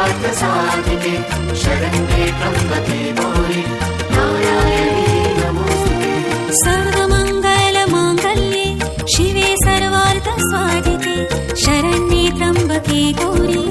साधिके शरण्ये त्र्यम्बके गौरी नारायणी नमोस्तुते। सर्वमङ्गलमाङ्गल्ये शिवे सर्वार्थसाधिके शरण्ये त्र्यम्बके गौरी